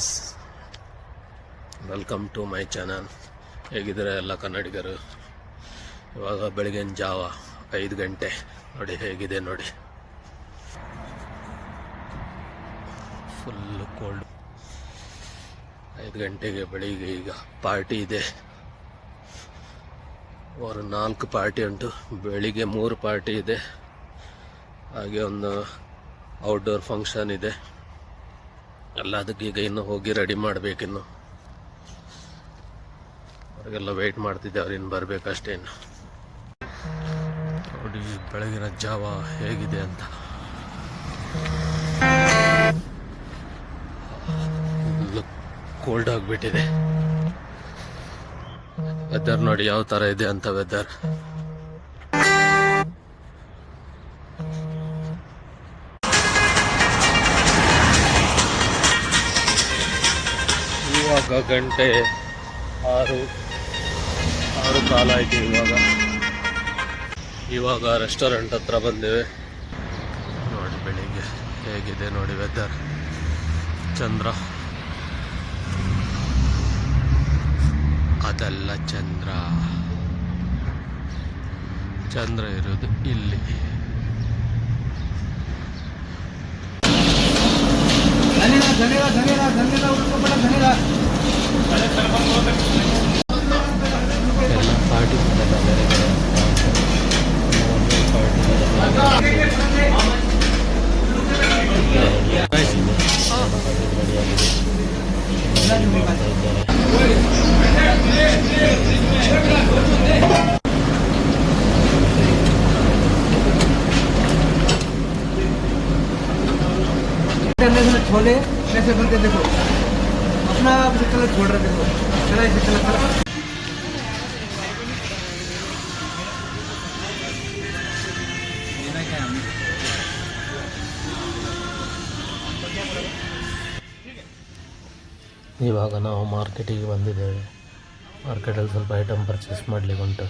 Guys, welcome to my channel. ಹೇಗಿದ್ದಾರೆ ಎಲ್ಲ ಕನ್ನಡಿಗರು? ಇವಾಗ ಬೆಳಗಿನ ಜಾವ 5 ಗಂಟೆ ನೋಡಿ ಹೇಗಿದೆ ನೋಡಿ, ಫುಲ್ಲು ಕೋಲ್ಡ್. 5 ಗಂಟೆಗೆ ಬೆಳಿಗ್ಗೆ ಈಗ ಪಾರ್ಟಿ ಇದೆ. 4 ಪಾರ್ಟಿ ಉಂಟು. ಬೆಳಿಗ್ಗೆ 3 ಪಾರ್ಟಿ ಇದೆ, ಹಾಗೆ ಒಂದು ಔಟ್ಡೋರ್ ಫಂಕ್ಷನ್ ಇದೆ. ಎಲ್ಲ ಅದಕ್ಕೀಗ ಇನ್ನು ಹೋಗಿ ರೆಡಿ ಮಾಡಬೇಕಿನ್ನು. ಅವ್ರಿಗೆಲ್ಲ ವೆಯ್ಟ್ ಮಾಡ್ತಿದ್ದೆ, ಅವ್ರು ಇನ್ನು ಬರಬೇಕಷ್ಟೇ. ಇನ್ನು ನೋಡಿ ಬೆಳಗಿನ ಜಾವ ಹೇಗಿದೆ ಅಂತ. ಕೋಲ್ಡ್ ಆಗಿಬಿಟ್ಟಿದೆ. ವೆದರ್ ನೋಡಿ ಯಾವ ಥರ ಇದೆ ಅಂತ. ವೆದರ್ ಇವಾಗ ಗಂಟೆ 6 ಕಾಲ ಆಯಿತು. ಇವಾಗ ರೆಸ್ಟೋರೆಂಟ್ ಹತ್ರ ಬಂದೇವೆ. ನೋಡಿ ಬೆಳಿಗ್ಗೆ ಹೇಗಿದೆ ನೋಡಿ ವೆದರ್. ಚಂದ್ರ, ಅದೆಲ್ಲ ಚಂದ್ರ ಇರೋದು ಇಲ್ಲಿ. ಎಲ್ಲ ಪಾರ್ಟಿ छोले कैसे बनते देखो, अपना कलर छोड़ रहे देखो, चला इसे कलर ಇವಾಗ ನಾವು ಮಾರ್ಕೆಟಿಗೆ ಬಂದಿದ್ದೇವೆ. ಮಾರ್ಕೆಟಲ್ಲಿ ಸ್ವಲ್ಪ ಐಟಮ್ ಪರ್ಚೇಸ್ ಮಾಡಲಿಕ್ಕೆ ಉಂಟು.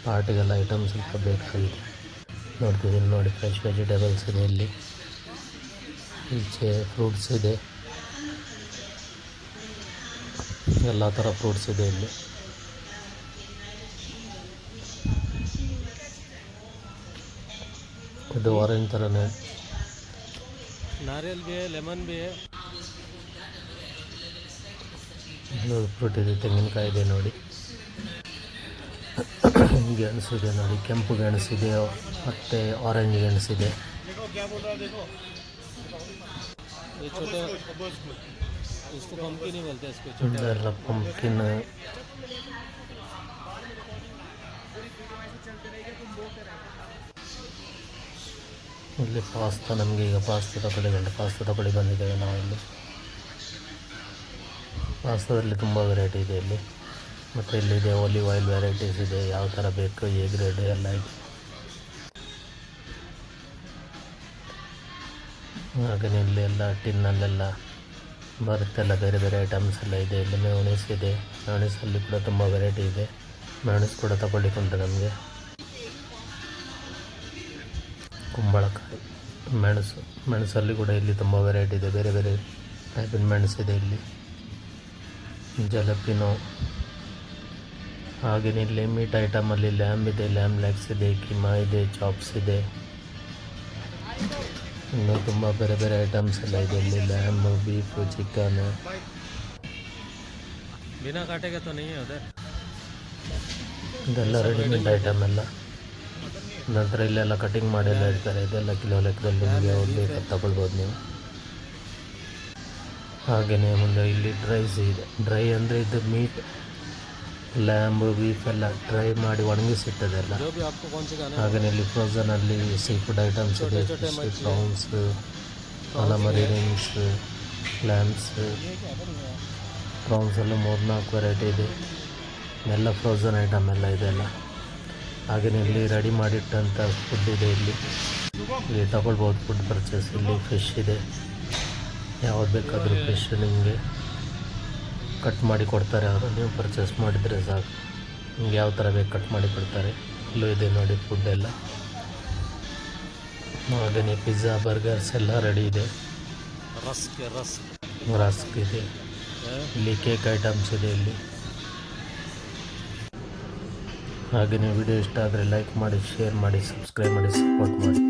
ಪಾರ್ಟಿಗೆಲ್ಲ ಐಟಮ್ ಸ್ವಲ್ಪ ಬೇಕಾಗಿದೆ. ನೋಡ್ತಿದ್ದೀನಿ ನೋಡಿ, ಫ್ರೆಶ್ ವೆಜಿಟೇಬಲ್ಸ್ ಇದೆ ಇಲ್ಲಿ. ಈಚೆ ಫ್ರೂಟ್ಸ್ ಇದೆ, ಎಲ್ಲ ಥರ ಫ್ರೂಟ್ಸ್ ಇದೆ ಇಲ್ಲಿ. ಇದು ಆರೆಂಜ್ ಥರನೇ, ನಾರಿಯಲ್ ಬಿ, ಲೆಮನ್ ಬಿ, ಫ್ರೂಟ್ ಇದೆ. ತೆಂಗಿನಕಾಯಿ ಇದೆ ನೋಡಿ, ಗೆಣಸಿದೆ ನೋಡಿ, ಕೆಂಪು ಗೆಣಸಿದೆ ಮತ್ತು ಆರೆಂಜ್ ಗೆಣಸಿದೆ. ಇದೆಲ್ಲ ಪಂಪ್ಕಿನ್. ಇಲ್ಲಿ ಪಾಸ್ತಾ, ನಮಗೆ ಈಗ ಪಾಸ್ತಾ ತಗೊಳ್ಳಿ ಬಂದಿದ್ದೇವೆ ನಾವು ಇಲ್ಲಿ. ಪಾಸ್ತಾದಲ್ಲಿ ತುಂಬ ವೆರೈಟಿ ಇದೆ ಇಲ್ಲಿ. ಮತ್ತು ಇಲ್ಲಿದೆ ಒಲಿವ್ ಆಯಿಲ್ ವೆರೈಟೀಸ್ ಇದೆ, ಯಾವ ಥರ ಬೇಕು, ಎ ಗ್ರೇಡ್ ಎಲ್ಲ ಇದೆ. ಹಾಗೆಯೇ ಇಲ್ಲಿ ಎಲ್ಲ ಟಿನ್ನಲ್ಲೆಲ್ಲ ಬರುತ್ತೆಲ್ಲ ಬೇರೆ ಬೇರೆ ಐಟಮ್ಸ್ ಎಲ್ಲ ಇದೆ. ಇಲ್ಲಿ ಮೆಯೋನೀಸ್ ಇದೆ, ಮೆಯೋನೀಸಲ್ಲಿ ಕೂಡ ತುಂಬ ವೆರೈಟಿ ಇದೆ. ಮೆಯೋನೀಸ್ ಕೂಡ ತಗೊಳ್ಳಿಕ್ಕುಂಟು ನಮಗೆ. ಕುಂಬಳಕಾಯಿ, ಮೆಣಸಲ್ಲಿ ಕೂಡ ಇಲ್ಲಿ ತುಂಬ ವೆರೈಟಿ ಇದೆ, ಬೇರೆ ಬೇರೆ ಟೈಪಿನ ಮೆಣಸಿದೆ ಇಲ್ಲಿ. ಜಲಪಿನೋ, ಹಾಗೆಯೇ ಇಲ್ಲಿ ಮೀಟ್ ಐಟಮಲ್ಲಿ ಲ್ಯಾಮ್ ಇದೆ, ಲ್ಯಾಮ್ ಲೆಗ್ಸ್ ಇದೆ, ಕೀಮಾ ಇದೆ, ಚಾಪ್ಸ್ ಇದೆ, ಇನ್ನೂ ತುಂಬ ಬೇರೆ ಬೇರೆ ಐಟಮ್ಸ್ ಎಲ್ಲ ಇದೆ ಇಲ್ಲಿ. Lamb, beef, chicken. ಬಿನಾ ಕಾಟೆಗೆ ತೋ ನಹೀ ಇದೆ, ಇದೆಲ್ಲ ರೆಡಿಮೇಡ್ ಐಟಮ್ ಎಲ್ಲ. ನಂತರ ಇಲ್ಲೆಲ್ಲ ಕಟಿಂಗ್ ಮಾಡೆಲ್ಲ ಇರ್ತಾರೆ. ಇದೆಲ್ಲ ಕಿಲೋ ಲೆಕ್ಕದಲ್ಲಿ ನಿಮಗೆ ಬೇಕಾದ ತಗೊಳ್ಬೋದು ನೀವು. ಹಾಗೆಯೇ ಮುಂದೆ ಇಲ್ಲಿ ಡ್ರೈಸ್ ಇದೆ. ಡ್ರೈ ಅಂದರೆ ಇದು ಮೀಟ್, ಲ್ಯಾಂಬ್, ಬೀಫ್ ಎಲ್ಲ ಡ್ರೈ ಮಾಡಿ ಒಣಗಿಸಿಟ್ಟದೆಲ್ಲ. ಹಾಗೆಯೇ ಇಲ್ಲಿ ಫ್ರೋಝನಲ್ಲಿ ಸೀ ಫುಡ್ ಐಟಮ್ಸ್ ಇದೆ, fish, prawns, calamari rings, lambs. ಪ್ರಾನ್ಸಲ್ಲೂ 3-4 ವೆರೈಟಿ ಇದೆ, ಎಲ್ಲ ಫ್ರೋಝನ್ ಐಟಮ್ ಎಲ್ಲ ಇದೆಲ್ಲ. ಹಾಗೆಯೇ ಇಲ್ಲಿ ರೆಡಿ ಮಾಡಿಟ್ಟಂಥ ಫುಡ್ ಇದೆ. ಇಲ್ಲಿ ತಗೊಳ್ಬೋದು ಫುಡ್ ಪರ್ಚೇಸ್. ಇಲ್ಲಿ ಫಿಶ್ ಇದೆ, ಯಾವ್ದು ಬೇಕಾದರೂ ಫಿಶ್ ನಿಮಗೆ ಕಟ್ ಮಾಡಿ ಕೊಡ್ತಾರೆ ಅವರು. ನೀವು ಪರ್ಚೇಸ್ ಮಾಡಿದರೆ ಸಾಕು, ನಿಮ್ಗೆ ಯಾವ ಥರ ಬೇಕು ಕಟ್ ಮಾಡಿ ಕೊಡ್ತಾರೆ. ಇಲ್ಲೂ ಇದೆ ನೋಡಿ ಫುಡ್ ಎಲ್ಲ. ಹಾಗೆಯೇ ಪಿಜ್ಜಾ, ಬರ್ಗರ್ಸ್ ಎಲ್ಲ ರೆಡಿ ಇದೆ. ರಸ್ಕ್ ಇದೆ, ಇಲ್ಲಿ ಕೇಕ್ ಐಟಮ್ಸ್ ಇದೆ ಇಲ್ಲಿ. ಹಾಗೆಯೇ ವಿಡಿಯೋ ಇಷ್ಟ ಆದರೆ ಲೈಕ್ ಮಾಡಿ, ಶೇರ್ ಮಾಡಿ, ಸಬ್ಸ್ಕ್ರೈಬ್ ಮಾಡಿ, ಸಪೋರ್ಟ್ ಮಾಡಿ.